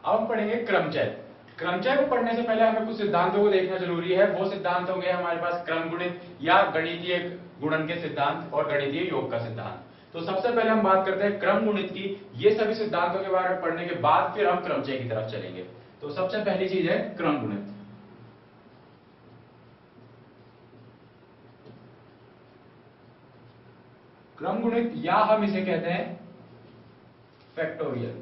अब हम पढ़ेंगे क्रमचय। क्रमचय को पढ़ने से पहले हमें कुछ सिद्धांतों को देखना जरूरी है। वो सिद्धांत होंगे हमारे पास क्रम गुणित या गणितीय गुणन के सिद्धांत और गणितीय योग का सिद्धांत। तो सबसे पहले हम बात करते हैं क्रम गुणित की। ये सभी सिद्धांतों के बारे में पढ़ने के बाद फिर हम क्रमचय की तरफ चलेंगे। तो सबसे पहली चीज है क्रम गुणित। क्रम गुणित या हम इसे कहते हैं फैक्टोरियल।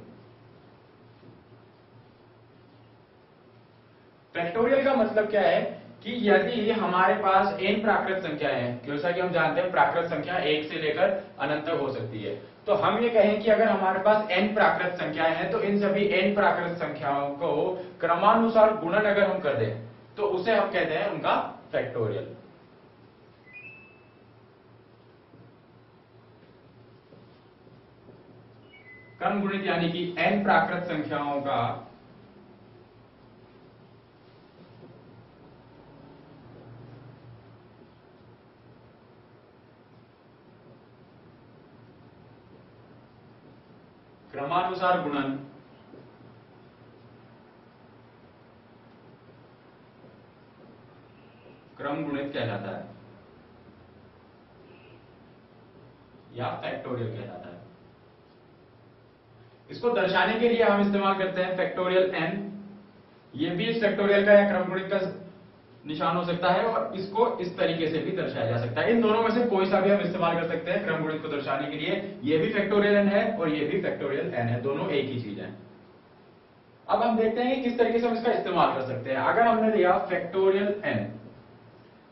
फैक्टोरियल का मतलब क्या है कि यदि हमारे पास n प्राकृत संख्याएं हैं, जैसा कि हम जानते हैं प्राकृत संख्या 1 से लेकर अनंत तक हो सकती है, तो हम ये कहें कि अगर हमारे पास n प्राकृत संख्याएं हैं तो इन सभी n प्राकृत संख्याओं को क्रमानुसार गुणन अगर हम कर दें तो उसे हम कहते हैं उनका फैक्टोरियल। क्रम गुणित यानी कि n प्राकृत संख्याओं का क्रमानुसार गुणन क्रम गुणित कहलाता है या फैक्टोरियल कहलाता है। इसको दर्शाने के लिए हम इस्तेमाल करते हैं फैक्टोरियल n। ये भी इस फैक्टोरियल का या क्रम गुणित का निशान हो सकता है और इसको इस तरीके से भी दर्शाया जा सकता है। इन दोनों में से कोई सा भी हम इस्तेमाल कर सकते हैं क्रम गुणित को दर्शाने के लिए। ये भी फैक्टोरियल n है और ये भी फैक्टोरियल n है, दोनों एक ही चीज है। अब हम देखते हैं कि किस तरीके से हम इसका इस्तेमाल कर सकते हैं। अगर हमने लिया फैक्टोरियल n,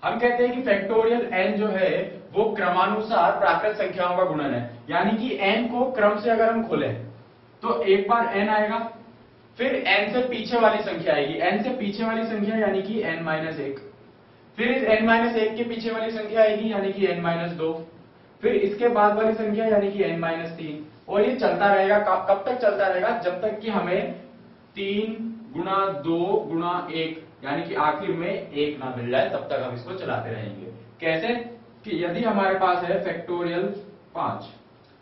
हम कहते हैं कि फैक्टोरियल n जो है वो क्रमानुसार प्राकृत संख्याओं का गुणन है। यानी कि n को क्रम से अगर हम खोलें तो एक बार n आएगा, फिर n से पीछे वाली संख्या आएगी, n से पीछे वाली संख्या यानी कि n-1, फिर इस n-1 के पीछे वाली संख्या आएगी यानी कि n-2, फिर इसके बाद वाली संख्या यानी कि n-3, और ये चलता रहेगा। कब तक चलता रहेगा? जब तक कि हमें 3 गुणा 2 गुणा 1 यानी कि आखिर में 1 ना मिल जाए, तब तक हम इसको चलाते रहेंगे। कैसे? कि यदि हमारे पास है फैक्टोरियल 5,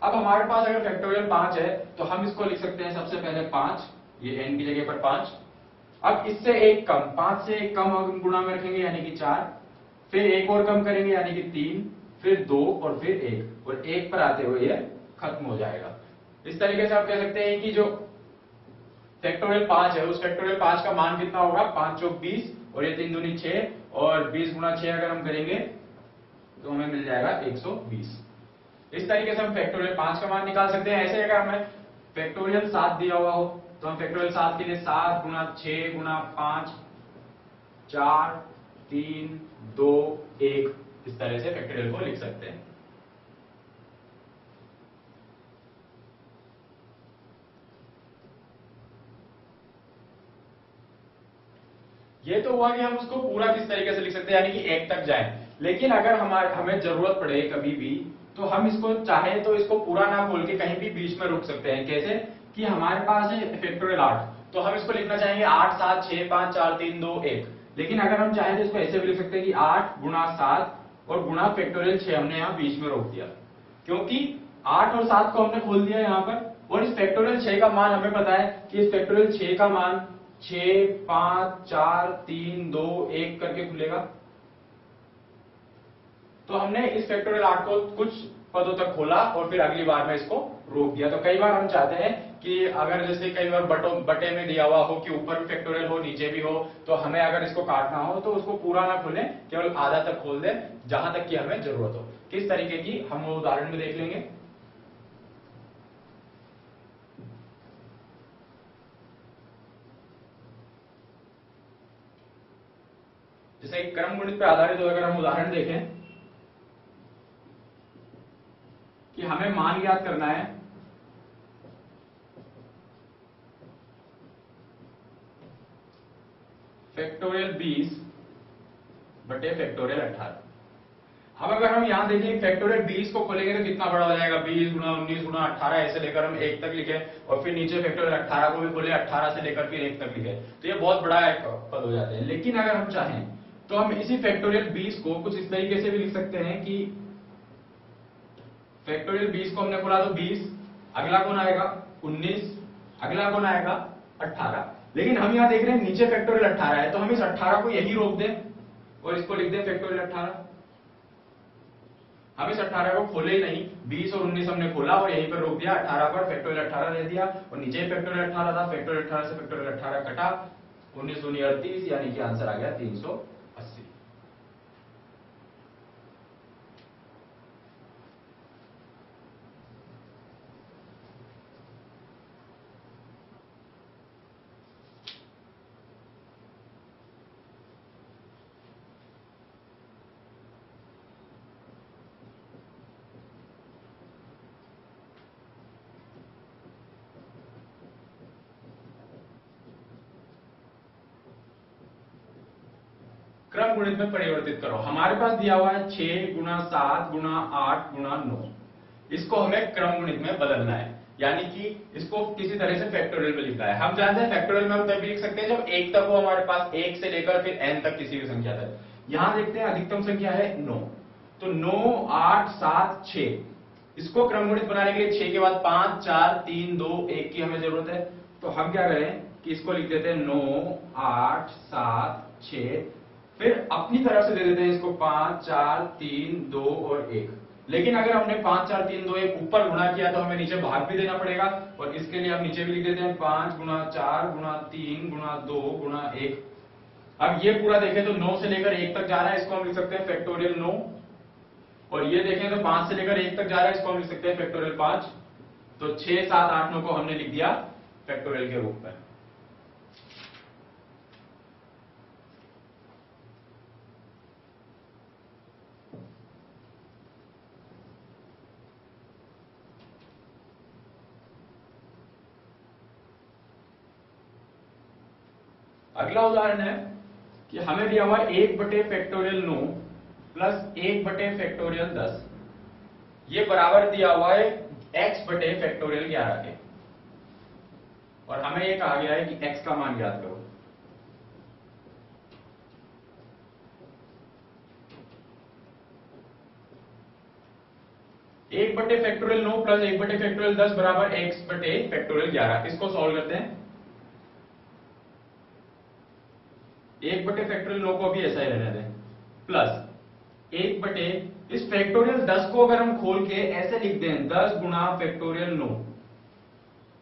अब हमारे पास अगर फैक्टोरियल 5 है तो हम इसको लिख सकते हैं सबसे पहले 5, ये n की जगह पर 5। अब इससे एक कम, 5 से एक कम हम गुणा में रखेंगे यानी कि 4, फिर एक और कम करेंगे यानी कि 3, फिर 2 और फिर 1, और 1 पर आते हुए ये खत्म हो जाएगा। इस तरीके से आप कह सकते हैं कि जो फैक्टोरियल 5 है उस फैक्टोरियल 5 का मान कितना होगा? 5 चौक 20 और ये 3 दूनी 6, और 20 गुणा 6 अगर हम करेंगे तो हमें मिल जाएगा 120। इस तरीके से हम फैक्टोरियल 5 का मान निकाल सकते हैं। ऐसे अगर हमें फैक्टोरियल 7 दिया हुआ हो तो हम फैक्टोरियल 7 के लिए 7 गुणा 6 गुणा 5 4 3 2 1 इस तरह से फैक्टोरियल को लिख सकते हैं। ये तो हुआ कि हम उसको पूरा किस तरीके से लिख सकते हैं, यानी कि 1 तक जाएं। लेकिन अगर हमें जरूरत पड़े कभी भी तो हम इसको चाहे तो इसको पूरा ना खोल के कहीं भी बीच में रुक सकते हैं। कैसे? कि हमारे पास है फैक्टोरियल 8, तो हम इसको लिखना चाहेंगे 8 7 6 5 4 3 2 1। लेकिन अगर हम चाहें तो इसको ऐसे भी लिख सकते हैं कि 8 गुणा 7 और गुणा फैक्टोरियल 6 हमने यहाँ बीच में रोक दिया, क्योंकि 8 और 7 को हमने खोल दिया यहाँ पर, और इस फैक्टोरियल 6 का मान हमें पता है कि इस फैक्टोरियल 6 का मान 6 5 4 3 2 1 करके खुलेगा। तो हमने इस फैक्टोरियल 8 को कुछ पदों तक खोला और फिर अगली बार में इसको रोक दिया। तो कई बार हम चाहते हैं कि अगर जैसे कई बार बटे में दिया हुआ हो कि ऊपर भी फैक्टोरियल हो नीचे भी हो, तो हमें अगर इसको काटना हो तो उसको पूरा ना खोलें, केवल आधा तक खोल दें जहां तक कि हमें जरूरत हो। किस तरीके की हम वो उदाहरण में देख लेंगे। जैसे क्रम गुणित पर आधारित अगर हम उदाहरण देखें कि हमें मान ज्ञात करना है फैक्टोरियल 20 बटे फैक्टोरियल 18। अब अगर हम यहां देखें फैक्टोरियल 20 को खोलेंगे तो कितना बड़ा हो जाएगा? 20 गुणा 19 गुणा 18 ऐसे लेकर हम 1 तक लिखे, और फिर नीचे फैक्टोरियल 18 को भी खोले, 18 से लेकर फिर 1 तक लिखे, तो ये बहुत बड़ा एक पद हो जाते हैं। लेकिन अगर हम चाहें तो हम इसी फैक्टोरियल 20 को कुछ इस तरीके से भी लिख सकते हैं कि फैक्टोरियल 20 को हमने खोला तो 20, अगला कौन आएगा? 19, अगला कौन आएगा? 18। लेकिन हम यहाँ देख रहे हैं नीचे फैक्टोरियल 18 है, तो हम इस 18 को यही रोक दें और इसको लिख दें फैक्टोरियल 18। हम इस 18 को खोले ही नहीं, 20 और 19 हमने खोला और यहीं पर रोक दिया 18 पर, फैक्टोरियल 18 दे दिया और नीचे फैक्टोरियल 18 था, फैक्टोरियल 18 से फैक्टोरियल 18 कटा, 19 दूनी 38, यानी कि आंसर आ गया 380। क्रम गुणित में परिवर्तित करो। हमारे पास दिया हुआ है 6 गुणा 7 गुणा 8 गुणा 9। इसको हमें क्रम गुणित में बदलना है, यानी कि इसको किसी तरह से फैक्टोरियल में लिखना है। हम जानते हैं फैक्टोरियल में हम तभी लिख सकते हैं जब 1 तक हो हमारे पास, 1 से लेकर फिर n तक किसी भी संख्या तक। यहां देखते हैं अधिकतम संख्या है 9, तो 9 8 7 6। इसको क्रम गुणित बनाने के लिए 6 के बाद 5 4 3 2 1 की हमें जरूरत है, तो हम क्या करें कि इसको लिख देते हैं 9 8 7 6, फिर अपनी तरफ से दे देते हैं इसको 5 4 3 2 और 1। लेकिन अगर हमने 5 4 3 2 1 ऊपर गुणा किया तो हमें नीचे भाग भी देना पड़ेगा, और इसके लिए हम नीचे भी लिख देते हैं 5 गुणा 4 गुणा 3 गुणा 2 गुणा 1। अब ये पूरा देखें तो 9 से लेकर 1 तक जा रहा है, इसको हम लिख सकते हैं फैक्टोरियल 9। और ये देखें तो 5 से लेकर 1 तक जा रहा है, इसको हम लिख सकते हैं फैक्टोरियल 5। तो 6 7 8 9 को हमने लिख दिया फैक्टोरियल के रूप में। अगला उदाहरण है कि हमें दिया हुआ 1 बटे फैक्टोरियल 9 प्लस 1 बटे फैक्टोरियल 10, ये बराबर दिया हुआ है x बटे फैक्टोरियल 11 के, और हमें ये कहा गया है कि x का मान ज्ञात करो। एक बटे फैक्टोरियल 9 प्लस 1 बटे फैक्टोरियल 10 बराबर x बटे फैक्टोरियल 11। इसको सॉल्व करते हैं। 1 बटे फैक्टोरियल 9 को भी ऐसा ही रहने दें, प्लस 1 बटे इस फैक्टोरियल 10 को अगर हम खोल के ऐसे लिख दें 10 गुणा फैक्टोरियल 9,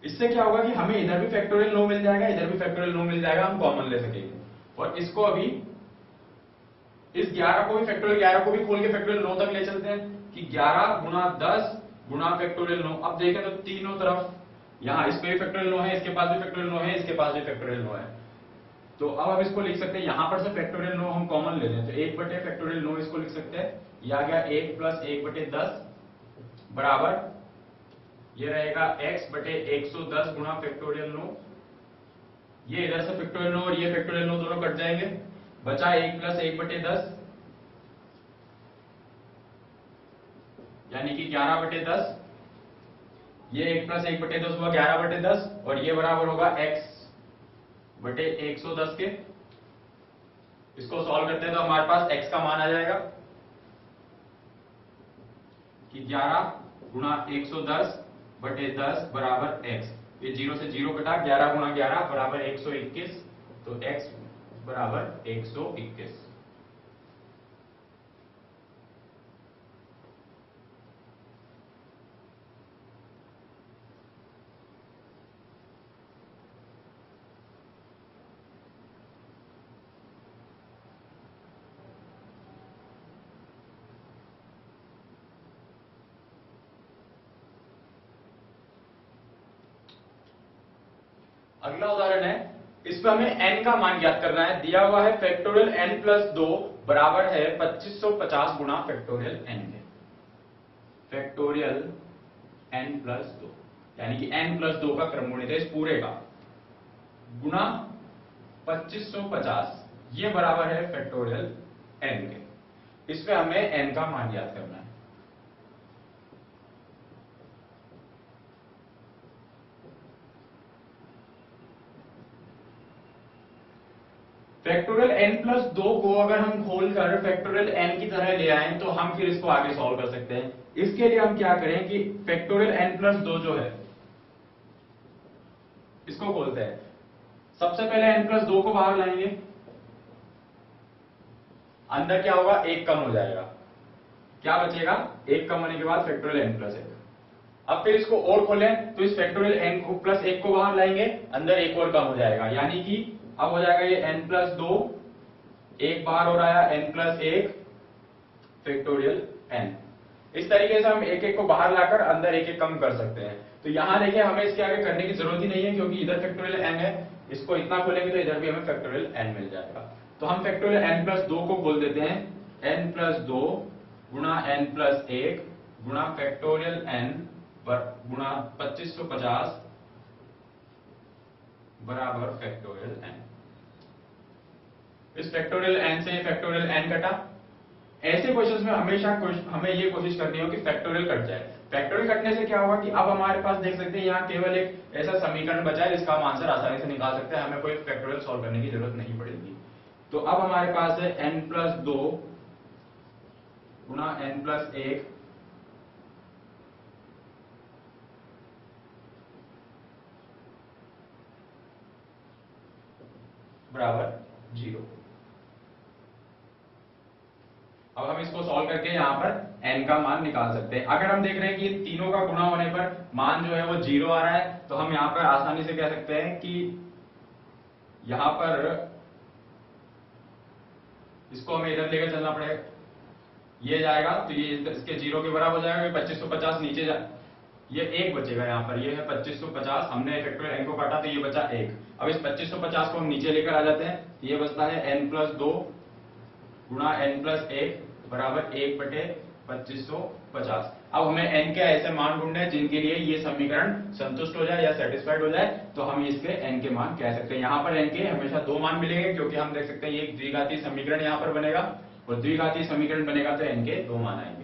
इससे क्या होगा कि हमें इधर भी फैक्टोरियल 9 मिल जाएगा, इधर भी फैक्टोरियल 9 मिल जाएगा, हम कॉमन ले सकेंगे। और इसको अभी इस 11 को भी फैक्टोरियल 11 को भी खोल के फैक्टोरियल 9 तक ले चलते हैं कि 11 गुणा 10 गुणा फैक्टोरियल 9। अब देखें तो तीनों तरफ, यहां इस पे भी फैक्टोरियल 9 है, इसके पास भी फैक्टोरियल 9 है, इसके पास भी फैक्टोरियल 9 है। तो अब हम इसको लिख सकते हैं, यहां पर से फैक्टोरियल 9 हम कॉमन ले लें तो 1 बटे फैक्टोरियल 9 इसको लिख सकते हैं। यह आ गया 1 प्लस 1 बटे 10 बराबर ये रहेगा x बटे 110 गुणा फैक्टोरियल 9। ये इधर से फैक्टोरियल 9 और ये फैक्टोरियल 9 दोनों कट जाएंगे, बचा 1 प्लस 1 बटे 10 यानी कि 11 बटे 10। ये 1 प्लस 1 बटे 10 हुआ 11 बटे 10, और ये बराबर होगा x बटे 110 के। इसको सॉल्व करते हैं तो हमारे पास x का मान आ जाएगा कि 11 गुणा 110 बटे 10 बराबर x। ये 0 से 0 कटा, 11 गुणा 11 बराबर 121, तो x बराबर 121। अगला उदाहरण है, इसमें हमें n का मान ज्ञात करना है। दिया हुआ है फैक्टोरियल n प्लस 2 बराबर है 2550 गुणा फैक्टोरियल n के। फैक्टोरियल n प्लस 2 यानी कि n प्लस 2 का क्रम गुणित है इस पूरे का, गुणा 2550, ये बराबर है फैक्टोरियल n के। इसमें हमें n का मान ज्ञात करना है। फैक्टोरियल n प्लस 2 को अगर हम खोलकर फैक्टोरियल n की तरह ले आए तो हम फिर इसको आगे सॉल्व कर सकते हैं। इसके लिए हम क्या करें कि फैक्टोरियल n प्लस 2 जो है इसको खोलते हैं। सबसे पहले n+2 को बाहर लाएंगे, अंदर क्या होगा, 1 कम हो जाएगा, क्या बचेगा, 1 कम होने के बाद फैक्टोरियल n+1। अब फिर इसको और खोलें तो इस फैक्टोरियल n+1 को बाहर लाएंगे, अंदर 1 और कम हो जाएगा, यानी कि अब हो जाएगा ये n+2, 1 बाहर हो रहा है, n+1 फैक्टोरियल n। इस तरीके से हम एक एक को बाहर लाकर अंदर एक एक कम कर सकते हैं। तो यहां देखिए हमें इसके आगे करने की जरूरत ही नहीं है, क्योंकि इधर फैक्टोरियल n है, इसको इतना खोलेंगे तो इधर भी हमें फैक्टोरियल n मिल जाएगा। तो हम फैक्टोरियल n+2 को बोल देते हैं n+2 गुणा n+1 गुणा फैक्टोरियल n गुणा 2550 बराबर फैक्टोरियल n। इस फैक्टोरियल n से फैक्टोरियल n कटा। ऐसे क्वेश्चंस में हमेशा हमें ये कोशिश करनी हो कि फैक्टोरियल कट जाए। फैक्टोरियल कटने से क्या होगा कि अब हमारे पास देख सकते हैं यहाँ केवल एक ऐसा समीकरण बचा है जिसका हम आंसर आसानी से निकाल सकते हैं, हमें कोई फैक्टोरियल सॉल्व करने की जरूरत नहीं पड़ेगी। तो अब हमारे पास है n+2 गुणा n+1 बराबर 0। अब हम इसको सॉल्व करके यहां पर n का मान निकाल सकते हैं। अगर हम देख रहे हैं कि तीनों का गुणा होने पर मान जो है वो 0 आ रहा है, तो हम यहां पर आसानी से कह सकते हैं कि यहां पर इसको हमें इधर लेकर चलना पड़ेगा, ये जाएगा तो ये इसके 0 के बराबर हो जाएगा, 2550 नीचे जा, ये 1 बचेगा यहाँ पर, ये है 2550, हमने फैक्टोरियल n को काटा तो ये बचा 1। अब इस 2550 को हम नीचे लेकर आ जाते हैं, ये बचता है n+2 गुणा n+1 बराबर 1/2550। अब हमें n के ऐसे मान ढूंढने हैं जिनके लिए ये समीकरण संतुष्ट हो जाए या सेटिस्फाइड हो जाए, तो हम इसके n के मान कह सकते हैं। यहाँ पर n के हमेशा 2 मान मिलेंगे, क्योंकि हम देख सकते हैं ये एक द्विघातीय समीकरण यहाँ पर बनेगा, और द्विघातीय समीकरण बनेगा तो n के 2 मान आएंगे।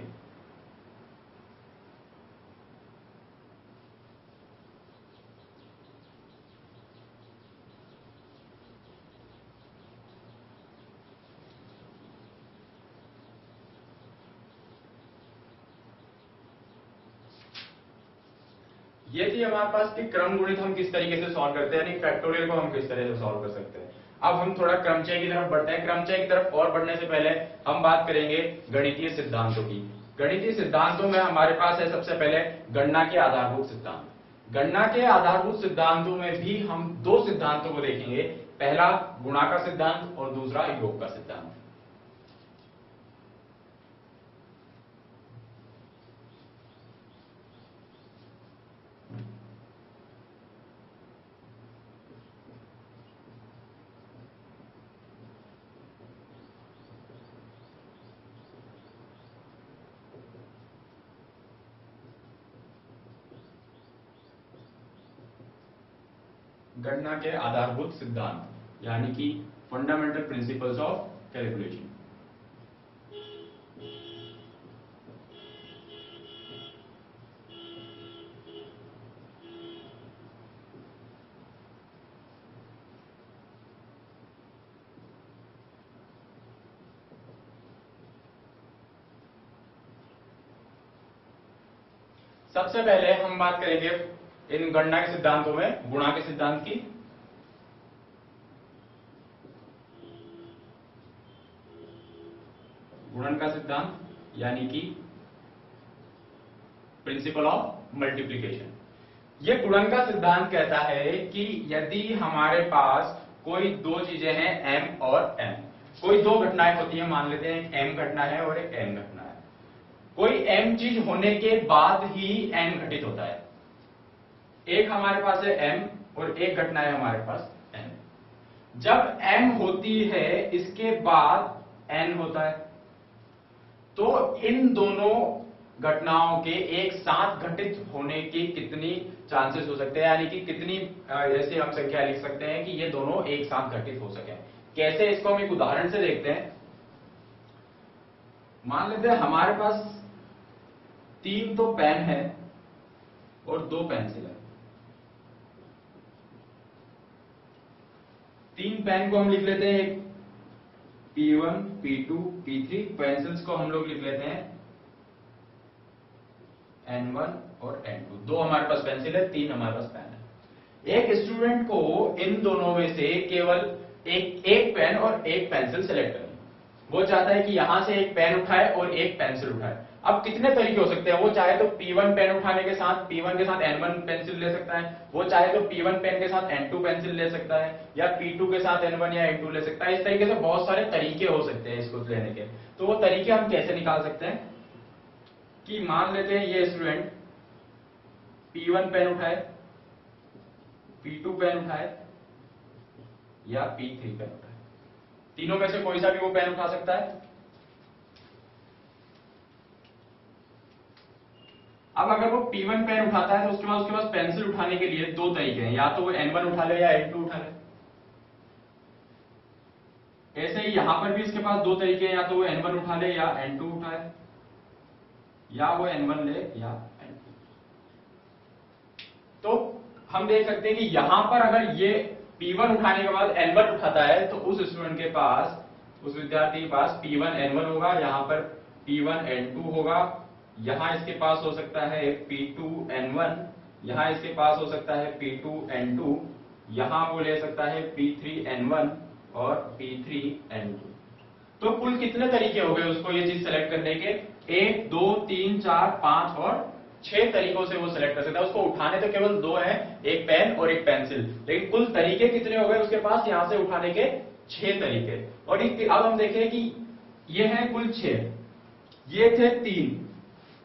ये थी हमारे पास कि क्रम गुणित हम किस तरीके से सॉल्व करते हैं, यानी फैक्टोरियल को हम किस तरह से सॉल्व कर सकते हैं। अब हम थोड़ा क्रमचय की तरफ बढ़ते हैं। क्रमचय की तरफ और बढ़ने से पहले हम बात करेंगे गणितीय सिद्धांतों की। गणितीय सिद्धांतों में हमारे पास है सबसे पहले गणना के आधारभूत सिद्धांत। गणना के आधारभूत सिद्धांतों में भी हम 2 सिद्धांतों को देखेंगे, पहला गुणा का सिद्धांत और दूसरा योग का सिद्धांत। गणना के आधारभूत सिद्धांत यानी कि फंडामेंटल प्रिंसिपल्स ऑफ कैलकुलेशन। सबसे पहले हम बात करेंगे इन गणना के सिद्धांतों में गुणा के सिद्धांत की। गुणन का सिद्धांत यानी कि प्रिंसिपल ऑफ मल्टीप्लिकेशन। यह गुणन का सिद्धांत कहता है कि यदि हमारे पास कोई 2 चीजें हैं m और n, कोई 2 घटनाएं होती हैं, मान लेते हैं एक m घटना है और एक n घटना है। कोई m चीज होने के बाद ही n घटित होता है। एक हमारे पास है m और एक घटना है हमारे पास n। जब m होती है इसके बाद n होता है, तो इन दोनों घटनाओं के एक साथ घटित होने की कितनी चांसेस हो सकते हैं, यानी कि कितनी ऐसे हम संख्या लिख सकते हैं कि ये दोनों एक साथ घटित हो सके। कैसे, इसको हम एक उदाहरण से देखते हैं। मान लेते हैं हमारे पास 3 तो पेन है और 2 पेंसिल है। 3 पेन को हम लिख लेते हैं P1, P2, P3। पेंसिल्स को हम लोग लिख लेते हैं N1 और N2। 2 हमारे पास पेंसिल है, 3 हमारे पास पेन है। एक स्टूडेंट को इन दोनों में से केवल एक पेन और एक पेंसिल सेलेक्ट करनी। वो चाहता है कि यहां से एक पेन उठाए और एक पेंसिल उठाए। अब कितने तरीके हो सकते हैं, वो चाहे तो P1 पेन उठाने के साथ P1 के साथ N1 पेंसिल ले सकता है, वो चाहे तो P1 पेन के साथ N2 पेंसिल ले सकता है, या P2 के साथ N1 या N2 ले सकता है। इस तरीके से बहुत सारे तरीके हो सकते हैं इसको लेने के। तो वो तरीके हम कैसे निकाल सकते हैं कि मान लेते हैं ये स्टूडेंट P1 पेन उठाए, P2 पेन उठाए या P3 पेन उठाए। तीनों में से कोई सा भी वो पेन उठा सकता है। अब अगर वो P1 पेन उठाता है तो उसके पास पेंसिल उठाने के लिए दो तरीके हैं, या तो वो N1 उठा ले या N2 उठा ले। ऐसे ही यहां पर भी इसके पास दो तरीके हैं, या तो वो N1 उठा ले या N2 उठाए, या वो N1 ले या N2। तो हम देख सकते हैं कि यहां पर अगर ये P1 उठाने के बाद N1 उठाता है तो उस स्टूडेंट के पास, उस विद्यार्थी के पास P1 N1 होगा, यहां पर P1 N2 होगा, यहां इसके पास हो सकता है P2 N1, यहां इसके पास हो सकता है P2 N2, यहां वो ले सकता है P3 N1 और P3 N2। तो कुल कितने तरीके हो गए उसको ये चीज सेलेक्ट करने के? 1 2 3 4 5 और 6 तरीकों से वो सिलेक्ट कर सकता है। उसको उठाने तो केवल दो हैं, एक पेन और एक पेंसिल, लेकिन कुल तरीके कितने हो गए उसके पास? यहां से उठाने के 6 तरीके। और अब हम देखें कि ये हैं कुल 6, ये थे 3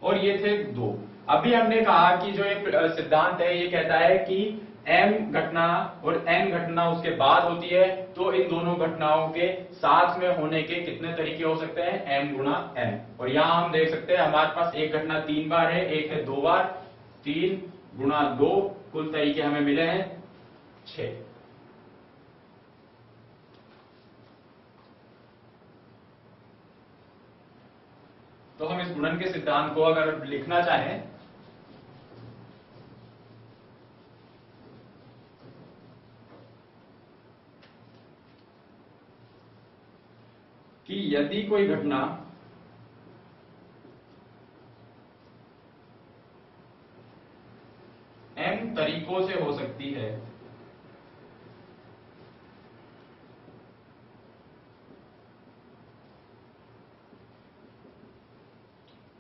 और ये थे 2। अभी हमने कहा कि जो एक सिद्धांत है ये कहता है कि m घटना और n घटना उसके बाद होती है, तो इन दोनों घटनाओं के साथ में होने के कितने तरीके हो सकते हैं? m गुणा n। और यहां हम देख सकते हैं हमारे पास एक घटना 3 बार है, एक है 2 बार, 3 गुणा 2, कुल तरीके हमें मिले हैं 6। तो हम इस गुणन के सिद्धांत को अगर लिखना चाहें कि यदि कोई घटना m तरीकों से हो सकती है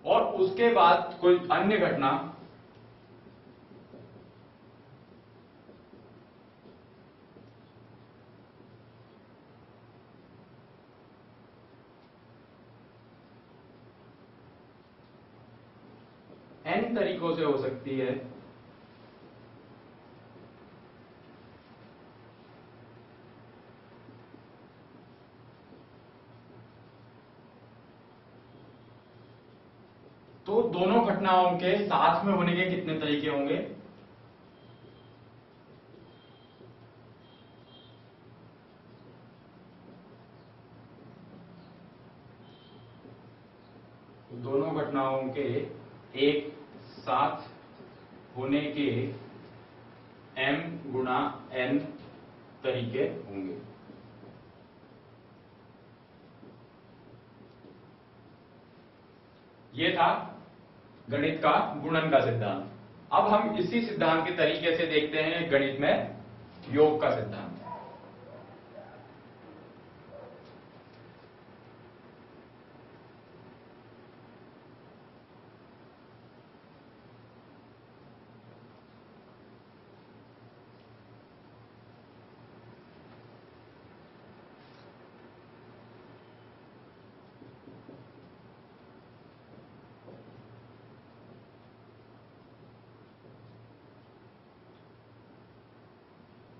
और उसके बाद कोई अन्य घटना n तरीकों से हो सकती है, तो दोनों घटनाओं के साथ में होने के कितने तरीके होंगे? दोनों घटनाओं के एक साथ होने के m गुणा n तरीके होंगे। ये था गणित का गुणन का सिद्धांत। अब हम इसी सिद्धांत के तरीके से देखते हैं गणित में योग का सिद्धांत।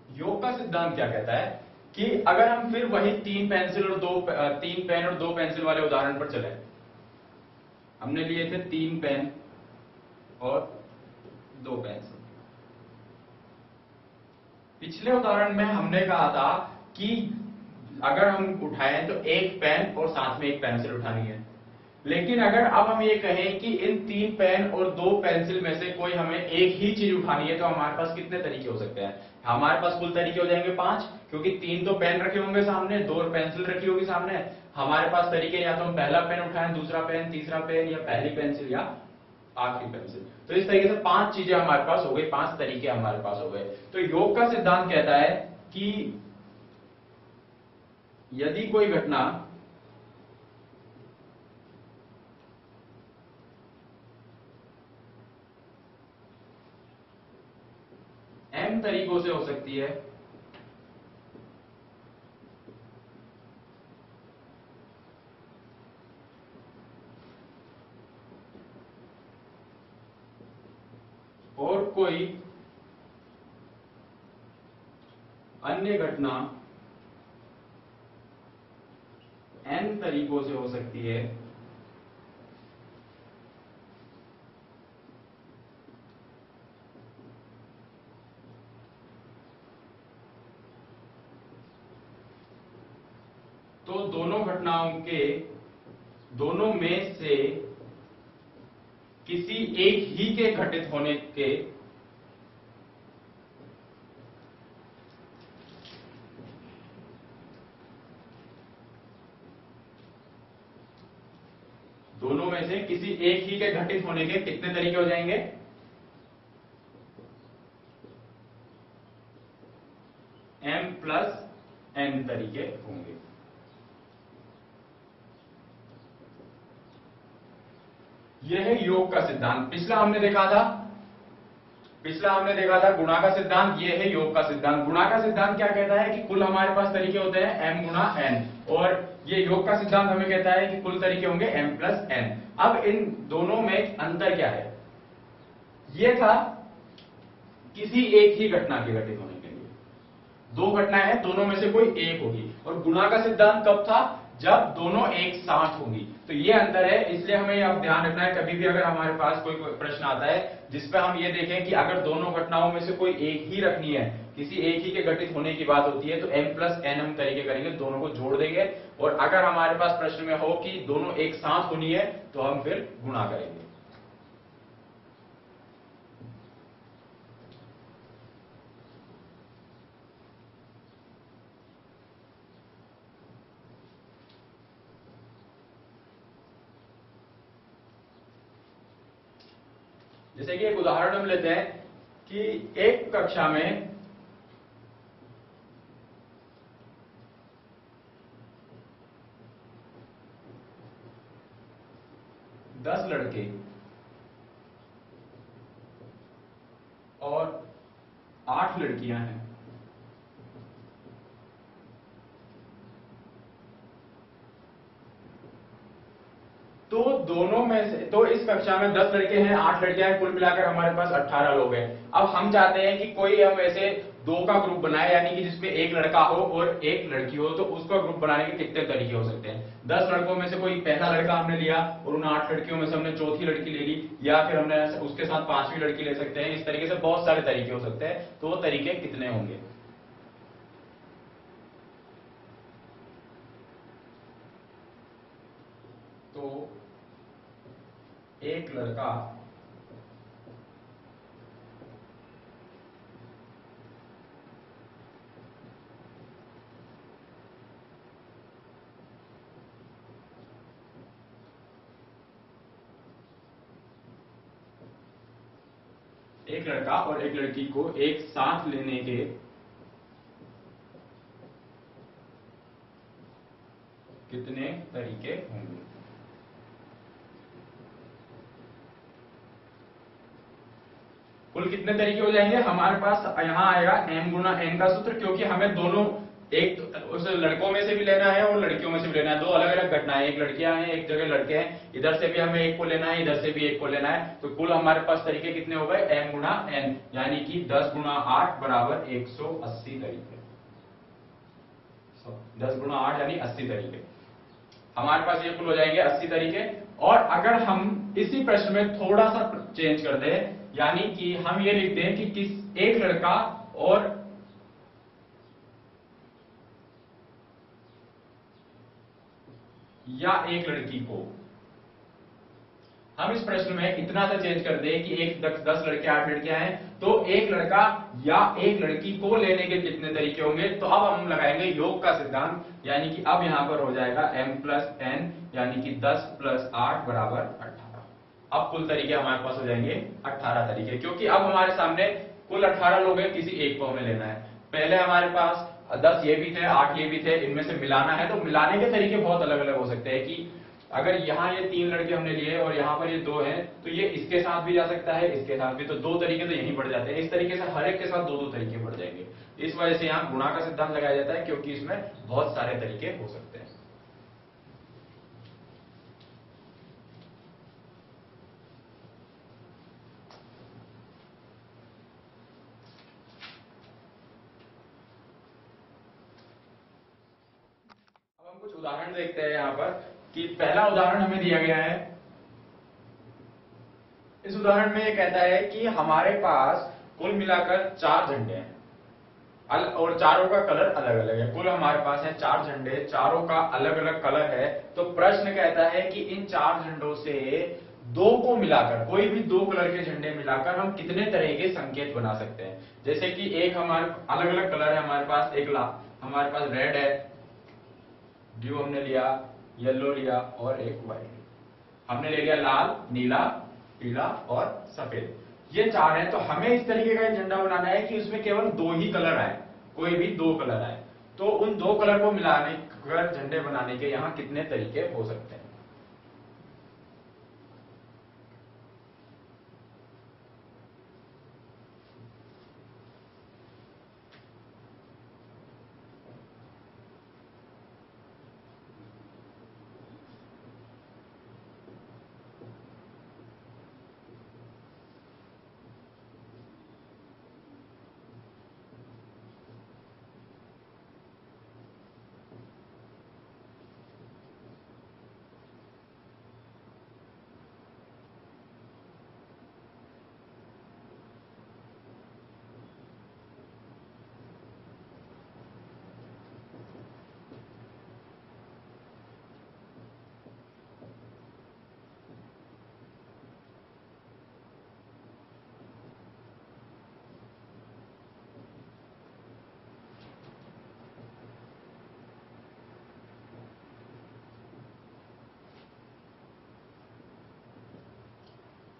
योग का सिद्धांत क्या कहता है कि अगर हम फिर वही 3 पेन और 2 पेंसिल वाले उदाहरण पर चले, हमने लिए थे 3 पेन और 2 पेंसिल। पिछले उदाहरण में हमने कहा था कि अगर हम उठाएं तो एक पेन और साथ में एक पेंसिल उठानी है, लेकिन अगर अब हम ये कहें कि इन 3 पेन और 2 पेंसिल में से कोई हमें एक ही चीज उठानी है, तो हमारे पास कितने तरीके हो सकते हैं? हमारे पास कुल तरीके हो जाएंगे 5, क्योंकि 3 तो पेन रखे होंगे सामने, 2 पेंसिल रखी होगी सामने। हमारे पास तरीके या तो हम पहला पेन उठाएं, दूसरा पेन, तीसरा पेन, या पहली पेंसिल या आखिरी पेंसिल। तो इस तरीके से 5 चीजें हमारे पास हो गई, 5 तरीके हमारे पास हो गए। तो योग का सिद्धांत कहता है कि यदि कोई घटना m तरीकों से हो सकती है, और कोई अन्य घटना n तरीकों से हो सकती है, तो दोनों में से किसी एक ही के घटित होने के कितने तरीके हो जाएंगे? m+n तरीके होंगे। यह है योग का सिद्धांत। पिछला हमने देखा था गुणा का सिद्धांत, यह है योग का सिद्धांत। गुणा का सिद्धांत क्या कहता है कि कुल हमारे पास तरीके होते हैं m गुणा n, और ये योग का सिद्धांत हमें कहता है कि कुल तरीके होंगे m+n। अब इन दोनों में अंतर क्या है? यह था किसी एक ही घटना के घटित होने के लिए। दो घटनाएं हैं, दोनों में से कोई एक होगी। और गुणा का सिद्धांत कब था? जब दोनों एक साथ होंगी। तो ये अंतर है, इसलिए हमें अब ध्यान रखना है कभी भी अगर हमारे पास कोई प्रश्न आता है जिसपे हम ये देखें कि अगर दोनों घटनाओं में से कोई एक ही रखनी है, किसी एक ही के घटित होने की बात होती है, तो m+n हम तरीके करेंगे, दोनों को जोड़ देंगे। और अगर हमारे पास प्रश्न में हो कि दोनों एक साथ होनी है, तो हम फिर गुणा करेंगे। जैसे कि एक उदाहरण हम लेते हैं कि एक कक्षा में 10 लड़के और 8 लड़कियां हैं। तो दोनों में से, तो इस कक्षा में 10 लड़के हैं, 8 लड़कियां हैं, कुल मिलाकर हमारे पास 18 लोग हैं। अब हम चाहते हैं कि कोई हम ऐसे दो का ग्रुप बनाए, यानी कि जिसमें एक लड़का हो और एक लड़की हो। तो उसका ग्रुप बनाने के कितने तरीके हो सकते हैं? 10 लड़कों में से कोई पहला लड़का हमने लिया और उन 8 लड़कियों में से हमने चौथी लड़की ले ली, या फिर हमने उसके साथ 5वीं लड़की ले सकते हैं। इस तरीके से बहुत सारे तरीके हो सकते हैं। तो वो तरीके कितने होंगे? तो एक लड़का और एक लड़की को एक साथ लेने के कितने तरीके होंगे? कुल कितने तरीके हो जाएंगे? हमारे पास यहां आएगा m गुणा n का सूत्र, क्योंकि हमें दोनों एक उस लड़कों में से भी लेना है और लड़कियों में से भी लेना है। दो अलग अलग घटनाएं, एक लड़कियां हैं, एक जगह लड़के हैं। इधर से भी हमें एक को लेना है, इधर से भी एक को लेना है। तो कुल हमारे पास तरीके कितने हो गए? m गुणा n, यानी कि 10 गुणा 8 बराबर 180 तरीके। 10 गुणा 8 यानी 80 तरीके। हमारे पास ये कुल हो जाएंगे 80 तरीके। और अगर हम इसी प्रश्न में थोड़ा सा चेंज कर दें, यानी कि हम ये लिख दें कि किस एक लड़का और या एक लड़की को, हम इस प्रश्न में इतना सा चेंज कर दें कि एक 10 लड़के 8 लड़कियां हैं, तो एक लड़का या एक लड़की को लेने के कितने तरीके होंगे? तो अब हम लगाएंगे योग का सिद्धांत, यानी कि अब यहां पर हो जाएगा m+n, यानी कि 10 + 8 बराबर 18। अब कुल तरीके हमारे पास हो जाएंगे 18 तरीके, क्योंकि अब हमारे सामने कुल 18 लोग हैं, किसी एक को हमें लेना है। पहले हमारे पास 10 ये भी थे, 8 ये भी थे, इनमें से मिलाना है। तो मिलाने के तरीके बहुत अलग अलग हो सकते हैं कि अगर यहाँ ये 3 लड़के हमने लिए और यहाँ पर ये 2 हैं, तो ये इसके साथ भी जा सकता है, इसके साथ भी, तो 2 तरीके तो यहीं बढ़ जाते हैं। इस तरीके से हर एक के साथ 2-2 तरीके बढ़ जाएंगे। इस वजह से यहाँ गुणा का सिद्धांत लगाया जाता है, क्योंकि इसमें बहुत सारे तरीके हो सकते हैं। कुछ उदाहरण देखते हैं यहाँ पर कि पहला उदाहरण हमें दिया गया है। इस उदाहरण में ये कहता है कि हमारे पास कुल मिलाकर 4 झंडे हैं और चारों का कलर अलग अलग है। कुल हमारे पास है 4 झंडे, चारों का अलग अलग कलर है। तो प्रश्न कहता है कि इन 4 झंडों से 2 को मिलाकर, कोई भी 2 कलर के झंडे मिलाकर हम कितने तरह के संकेत बना सकते हैं। जैसे कि एक हमारे अलग अलग कलर है हमारे पास, एक हमारे पास रेड है, ब्लू हमने लिया, येलो लिया और एक व्हाइट। हमने ले लिया लाल, नीला, पीला और सफेद। ये 4 हैं। तो हमें इस तरीके का झंडा बनाना है कि उसमें केवल 2 ही कलर आए, कोई भी 2 कलर आए। तो उन 2 कलर को मिलाने कर झंडे बनाने के यहाँ कितने तरीके हो सकते हैं।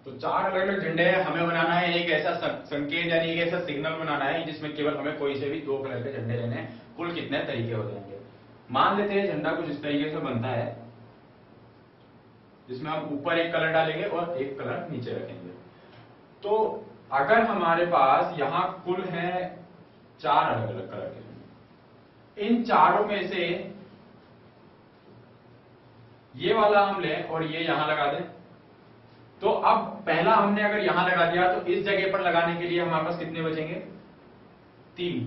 तो 4 अलग अलग झंडे हैं, हमें बनाना है एक ऐसा संकेत यानी एक ऐसा सिग्नल बनाना है जिसमें केवल हमें कोई से भी 2 कलर के झंडे लेने हैं। कुल कितने तरीके हो जाएंगे। मान लेते हैं झंडा कुछ इस तरीके से बनता है, जिसमें हम ऊपर एक कलर डालेंगे और एक कलर नीचे रखेंगे। तो अगर हमारे पास यहां कुल है 4 अलग अलग कलर के झंडे, इन चारों में से ये वाला हम लें और ये यहां लगा दें, तो अब पहला हमने अगर यहां लगा दिया तो इस जगह पर लगाने के लिए हमारे पास कितने बचेंगे, 3।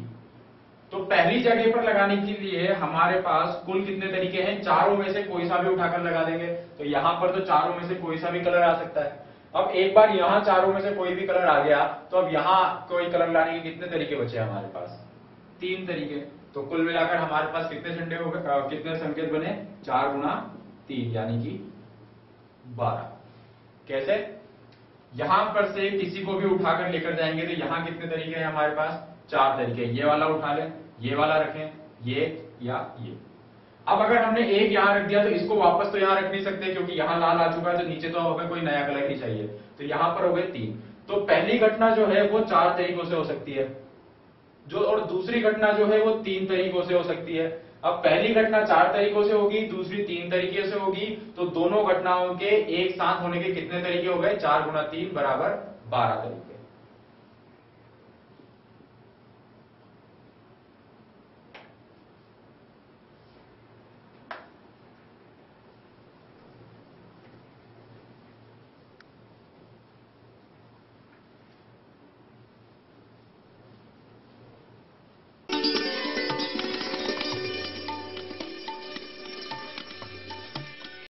तो पहली जगह पर लगाने के लिए हमारे पास कुल कितने तरीके हैं, चारों में से कोई सा भी उठाकर लगा देंगे। तो यहां पर तो चारों में से कोई सा भी कलर आ सकता है। अब एक बार यहां चारों में से कोई भी कलर आ गया, तो अब यहां कोई कलर लाने के कितने तरीके बचे हमारे पास, 3 तरीके। तो कुल मिलाकर हमारे पास कितने झंडे हो गए, कितने संकेत बने, 4 गुना 3 यानी कि 12। कैसे, यहां पर से किसी को भी उठाकर लेकर जाएंगे तो यहां कितने तरीके हैं हमारे पास, 4 तरीके। ये वाला उठा लें, ये वाला रखें, ये या ये। अब अगर हमने एक यहां रख दिया तो इसको वापस तो यहां रख नहीं सकते, क्योंकि यहां लाल आ चुका है, तो नीचे तो हमें कोई नया कलर ही चाहिए। तो यहां पर हो गए 3। तो पहली घटना जो है वो 4 तरीकों से हो सकती है, और दूसरी घटना जो है वो 3 तरीकों से हो सकती है। अब पहली घटना 4 तरीकों से होगी, दूसरी 3 तरीके से होगी। तो दोनों घटनाओं के एक साथ होने के कितने तरीके हो गए, 4 गुना 3 बराबर 12 तरीके।